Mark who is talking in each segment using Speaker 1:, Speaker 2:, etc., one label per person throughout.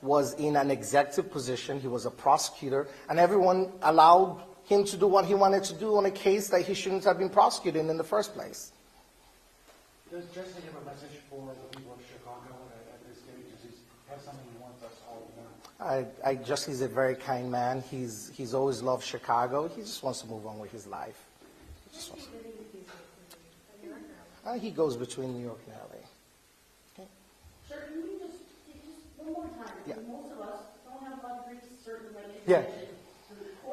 Speaker 1: was in an executive position. He was a prosecutor, and everyone allowed him to do what he wanted to do on a case that he shouldn't have been prosecuting in the first place.
Speaker 2: Does Jussie have a message for the people of Chicago at this stage? Does he have something he wants us all to know?
Speaker 1: Jussie's a very kind man. He's always loved Chicago. He just wants to move on with his life. He goes between New York and LA. Okay.
Speaker 3: Sir, can we just one more time?
Speaker 1: Yeah.
Speaker 3: Most of us don't have luxury to certain like
Speaker 1: Yeah.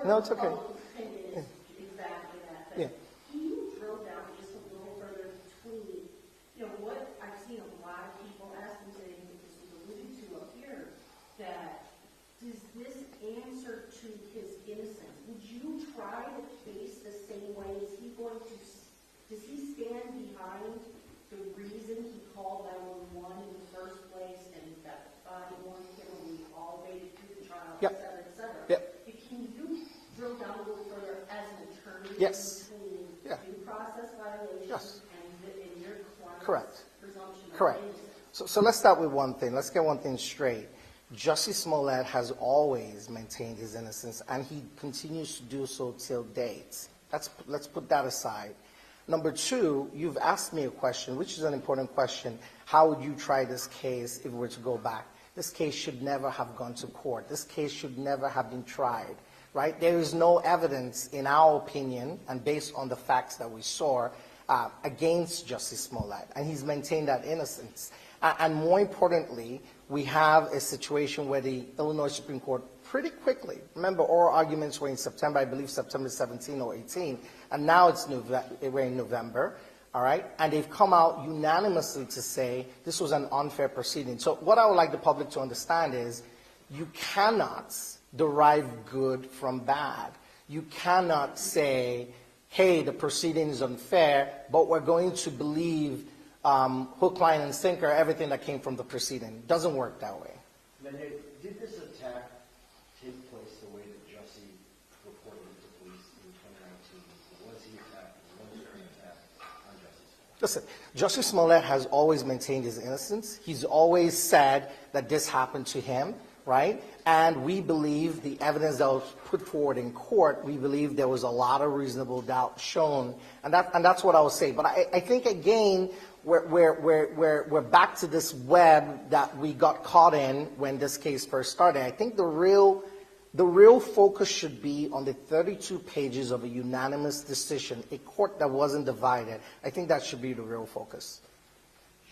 Speaker 1: No, it's okay.
Speaker 3: Is exactly that. But
Speaker 1: Yeah.
Speaker 3: can you drill down just a little further between, what I've seen a lot of people ask and say, this was alluded to up here, that does this answer to his innocence? Would you try the case the same way? Is he going to, does he stand behind the reason he called 911 in the first place and that the body warned him and we all waited through the trial,
Speaker 1: Yep.
Speaker 3: et cetera, et cetera?
Speaker 1: Yep.
Speaker 3: But can you drill down a little further as an attorney
Speaker 1: Yes.
Speaker 3: between
Speaker 1: Yeah.
Speaker 3: due process violations
Speaker 1: Yes.
Speaker 3: and your client's
Speaker 1: Correct.
Speaker 3: presumption of
Speaker 1: Correct.
Speaker 3: innocence?
Speaker 1: So let's start with one thing. Let's get one thing straight. Jussie Smollett has always maintained his innocence, and he continues to do so till date. Let's put that aside. Number two, you've asked me a question, which is an important question. How would you try this case if we were to go back? This case should never have gone to court. This case should never have been tried, right? There is no evidence, in our opinion, and based on the facts that we saw, against Jussie Smollett, and he's maintained that innocence. And more importantly, we have a situation where the Illinois Supreme Court pretty quickly, remember oral arguments were in September, I believe September 17 or 18, and now we're in November, all right? And they've come out unanimously to say this was an unfair proceeding. So what I would like the public to understand is you cannot derive good from bad. You cannot say, hey, the proceeding is unfair, but we're going to believe hook, line, and sinker everything that came from the proceeding. It doesn't work that way.
Speaker 4: Nenye, did this attack take place the way that Jussie reported it to police in 2019? Was he attacked? Was there an attack on Jussie Smollett?
Speaker 1: Listen, Jussie Smollett has always maintained his innocence. He's always said that this happened to him, right? And we believe the evidence that was put forward in court, we believe there was a lot of reasonable doubt shown. And that's what I would say. But I think, again, we're back to this web that we got caught in when this case first started. I think the real focus should be on the 32 pages of a unanimous decision, a court that wasn't divided. I think that should be the real focus.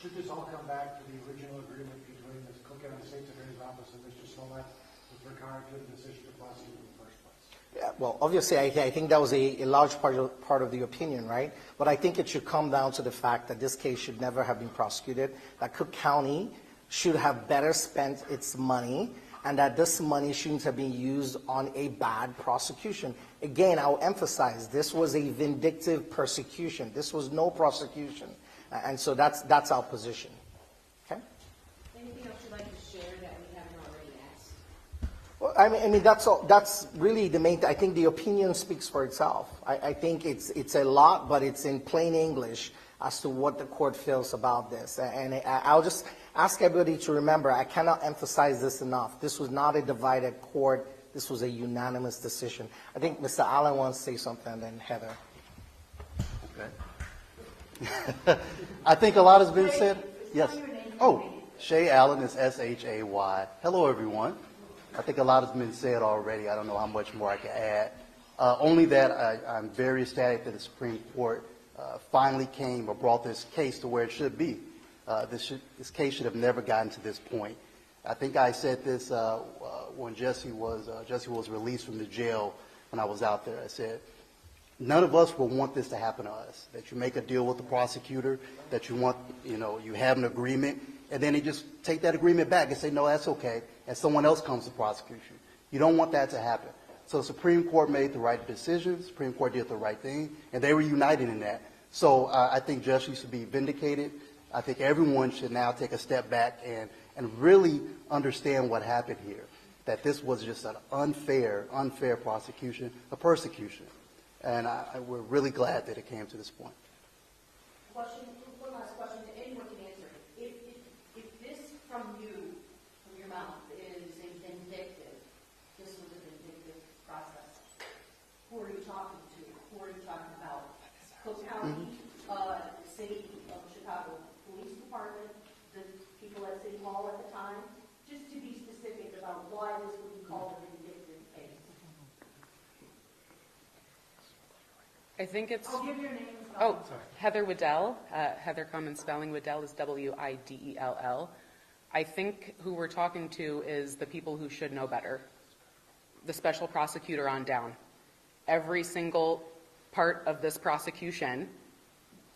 Speaker 2: Should this all come back to the original agreement between the Cook County State's Attorney's Office and Mr. Smollett with regard to the decision to prosecute in the first place?
Speaker 1: Yeah, well, obviously, I think that was a large part of the opinion, right? But I think it should come down to the fact that this case should never have been prosecuted, that Cook County should have better spent its money, and that this money shouldn't have been used on a bad prosecution. Again, I'll emphasize, this was a vindictive persecution. This was no prosecution. And so that's our position. Okay?
Speaker 3: Anything else you'd like to share that we haven't already asked?
Speaker 1: Well, I mean that's really the main. I think the opinion speaks for itself. I think it's a lot, but it's in plain English as to what the court feels about this. And I'll just ask everybody to remember, I cannot emphasize this enough. This was not a divided court. This was a unanimous decision. I think Mr. Allen wants to say something, and then Heather.
Speaker 5: Okay. I think a lot has been said. Yes. Oh, Shay Allen is S-H-A-Y. Hello, everyone. I think a lot has been said already. I don't know how much more I can add. Only that I'm very ecstatic that the Supreme Court finally came or brought this case to where it should be. This case should have never gotten to this point. I think I said this when Jussie was released from the jail when I was out there. I said, none of us will want this to happen to us, that you make a deal with the prosecutor, that you have an agreement, and then they just take that agreement back and say, no, that's okay, and someone else comes to prosecute you. You don't want that to happen. So the Supreme Court made the right decision, the Supreme Court did the right thing, and they were united in that. So I think Jussie should be vindicated. I think everyone should now take a step back and really understand what happened here, that this was just an unfair prosecution, a persecution. And we're really glad that it came to this point.
Speaker 3: One last question that anyone can answer. If this from your mouth is
Speaker 6: I think it's,
Speaker 3: I'll give your name.
Speaker 6: oh, Heather Waddell. Heather common spelling, Waddell is Widell. I think who we're talking to is the people who should know better. The special prosecutor on down. Every single part of this prosecution,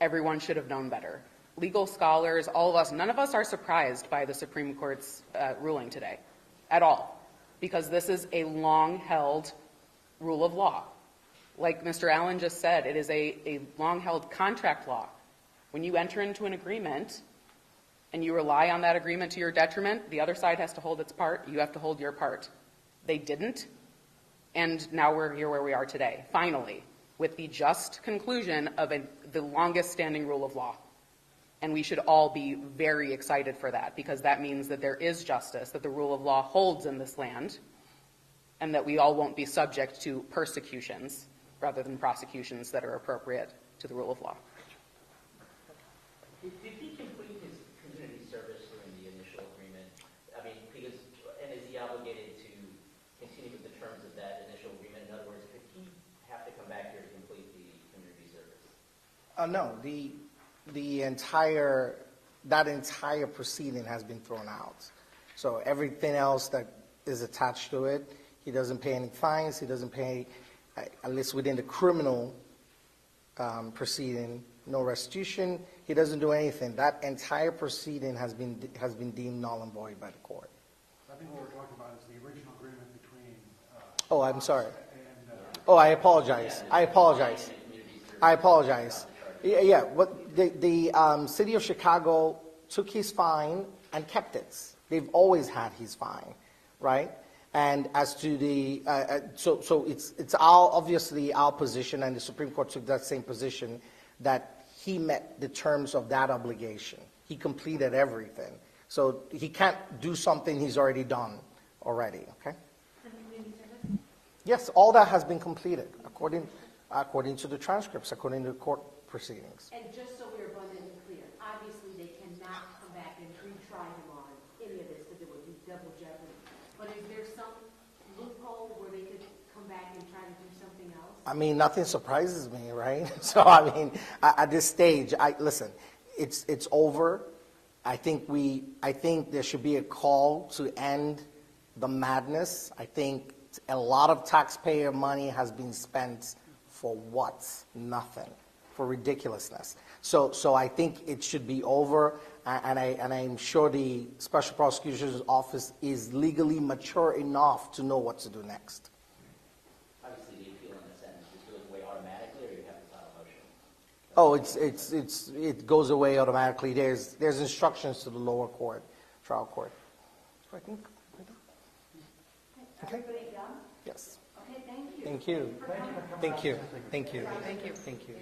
Speaker 6: everyone should have known better. Legal scholars, all of us, none of us are surprised by the Supreme Court's ruling today at all, because this is a long-held rule of law. Like Mr. Allen just said, it is a long-held contract law. When you enter into an agreement and you rely on that agreement to your detriment, the other side has to hold its part, you have to hold your part. They didn't, and now we're here where we are today, finally, with the just conclusion of the longest-standing rule of law. And we should all be very excited for that, because that means that there is justice, that the rule of law holds in this land, and that we all won't be subject to persecutions rather than prosecutions that are appropriate to the rule of law.
Speaker 7: Did he complete his community service during the initial agreement? I mean, because, and is he obligated to continue with the terms of that initial agreement? In other words, could he have to come back here to complete the community service?
Speaker 1: No, that entire proceeding has been thrown out. So everything else that is attached to it, he doesn't pay any fines, he doesn't pay, at least within the criminal proceeding, no restitution, he doesn't do anything. That entire proceeding has been deemed null and void by the court.
Speaker 2: I think what we're talking about is the original agreement between.
Speaker 1: Oh, I'm sorry.
Speaker 2: And,
Speaker 1: Oh, I apologize. Yeah, what the city of Chicago took his fine and kept it. They've always had his fine, right? And as to the so it's obviously our position, and the Supreme Court took that same position, that he met the terms of that obligation. He completed everything, so he can't do something he's already done already. Okay. Yes, all that has been completed according to the transcripts, according to the court proceedings.
Speaker 3: And just so we're abundantly clear, obviously they cannot come back and retry him on any of this because it would be double jeopardy. But is there some loophole where they could come back and try to do something else?
Speaker 1: I mean, nothing surprises me, right? So, I mean, at this stage, listen, it's over. I think there should be a call to end the madness. I think a lot of taxpayer money has been spent for what? Nothing. For ridiculousness. So I think it should be over, and I'm sure the Special Prosecutor's Office is legally mature enough to know what to do next.
Speaker 7: Obviously, the appeal in the sentence just goes away automatically, or you have to file a motion?
Speaker 1: Oh, it goes away automatically. There's instructions to the lower court, trial court. So I think. Okay.
Speaker 3: Everybody done?
Speaker 1: Yes.
Speaker 3: Okay, thank you.
Speaker 1: Thank you. Thank you. Thank you.
Speaker 6: Thank you.
Speaker 1: Thank you.